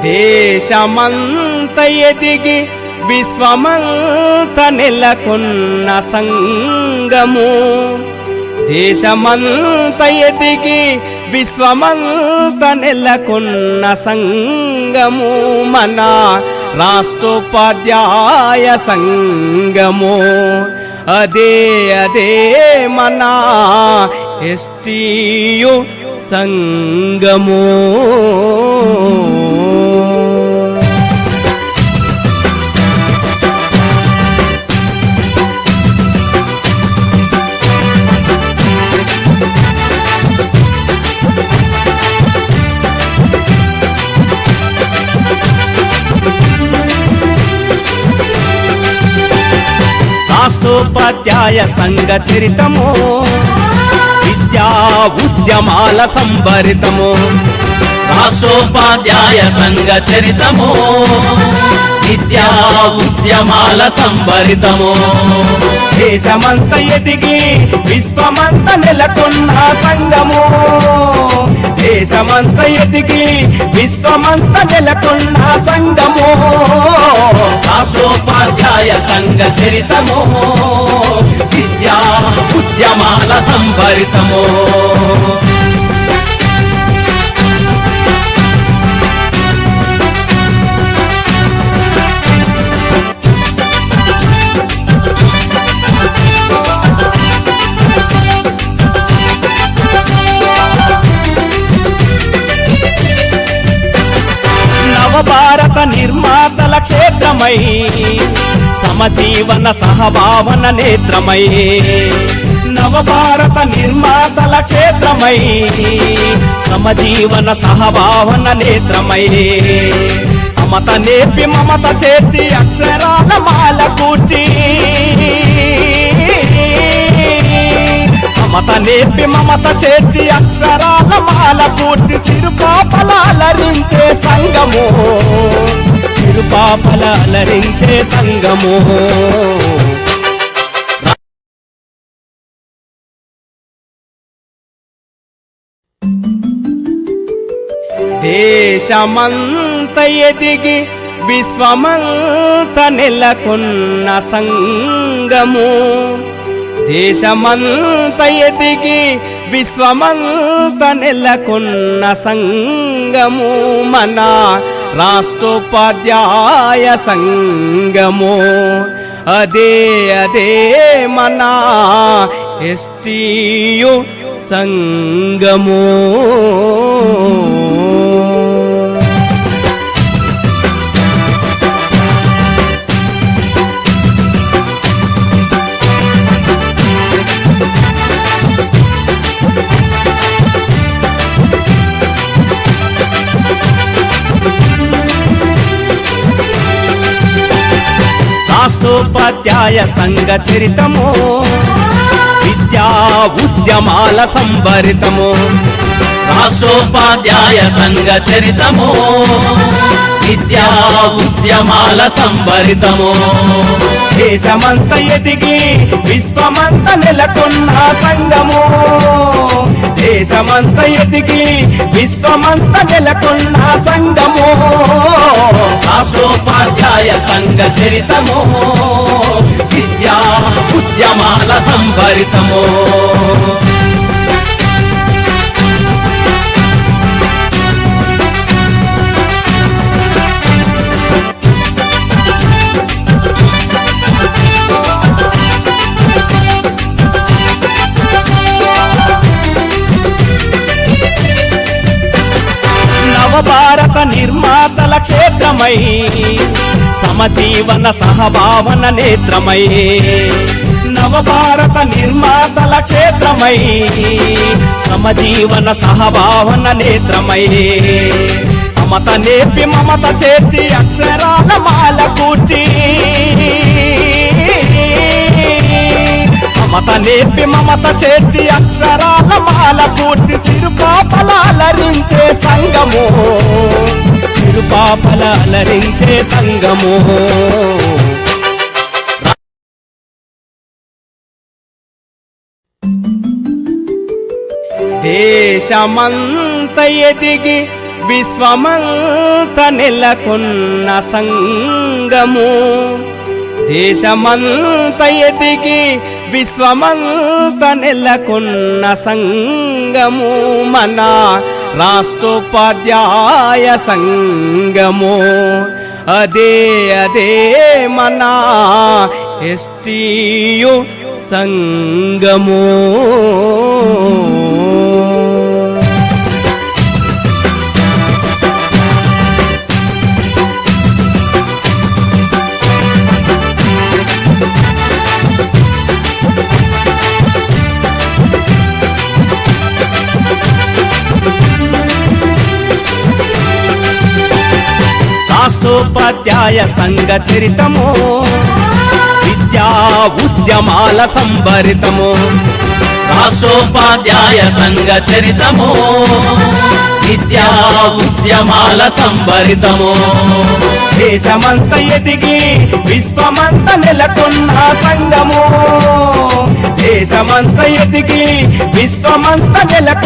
దేశమంత ఎదిగి విశ్వమంత నెలకొన్న సంగము, దేశమంత ఎదిగి విశ్వమంత నెలకొన్న సంగము మన రాష్ట్రోపాధ్యాయ సంగము. అదే అదే మన ఎస్టీయు సంగము. రాష్ట్రోపాధ్యాయ సంఘ చరితము, విద్యా ఉద్యమాల సంభరితము. రాష్ట్రోపాధ్యాయ సంఘ చరితము, విద్యా ఉద్యమాల సంభరితము. దేశమంత ఎదిగి విశ్వమంత నెలకొన్న సంఘము, దేశమంత ఎదిగి విశ్వమంత నెలకొన్న సంఘము. రాష్ట్రోపాధ్యాయ సంఘ చరితము, విద్యా ఉద్యమాల సంభరితము. నవభారత నిర్మాతల క్షేత్రమై, సమజీవన సహభావన నేత్రమై. నవభారత నిర్మాతల క్షేత్రమై, సమజీవన సహభావన నేత్రమై. సమత నేర్పి మమత చేర్చి అక్షరాల మాల కూర్చి, సమత నేర్పి మమత చేర్చి అక్షరాల మాల కూర్చి సిరుపాపలరించే సంగము, సిరుపాపలరించే సంగము. దేశమంత ఎదిగి విశ్వమంత నెలకొన్న సంగము, దేశమంత ఎదిగి విశ్వమంత నెలకొన్న సంగము మన రాష్ట్రోపాధ్యాయ సంగము. అదే అదే మన ఎస్టీయు సంగము. రాష్ట్రోపాధ్యాయ సంఘ చరితము, విద్యా ఉద్యమాల సంభరితము. రాష్ట్రోపాధ్యాయ సంఘ చరితము, విద్యా ఉద్యమాల సంభరితము. దేశమంత ఎదిగి విశ్వమంత నెలకొన్న సంఘము, దేశమంత ఎదిగి విశ్వమంత నెలకొన్న సంఘము. రాష్ట్రోపాధ్యాయ సంఘ చరితము, విద్యా ఉద్యమాల సంభరితము. నవభారత నిర్మాతల క్షేత్రమై, సమజీవన సహభావన నేత్రమై. నవభారత నిర్మాతల క్షేత్రమై, సమజీవన సహభావన నేత్రమై. సమత నేర్పి మమత చేర్చి అక్షరాల మాల కూర్చి, సమత నేర్పి మమత చేర్చి అక్షరాల మాల కూర్చి సిరుపాపలరించే సంగము, సిరుపాపలరించే సంగము. దేశమంత ఎదిగి విశ్వమంత నెలకొన్న సంగము దేశమంత ఎదిగి విశ్వమంత నెలకొన్న సంగము మన రాష్ట్రోపాధ్యాయ సంగము అదే మన ఎస్టీయు సంగము. రాష్ట్రోపాధ్యాయ సంఘ చరితము విద్యా ఉద్యమాల సంభరితము. రాష్ట్రోపాధ్యాయ సంఘ చరితము విద్యా ఉద్యమాల సంభరితము. దేశమంత ఎదిగి విశ్వమంత నెలకొన్న సంఘము దేశమంత ఎదిగి విశ్వమంత నెలకొన్న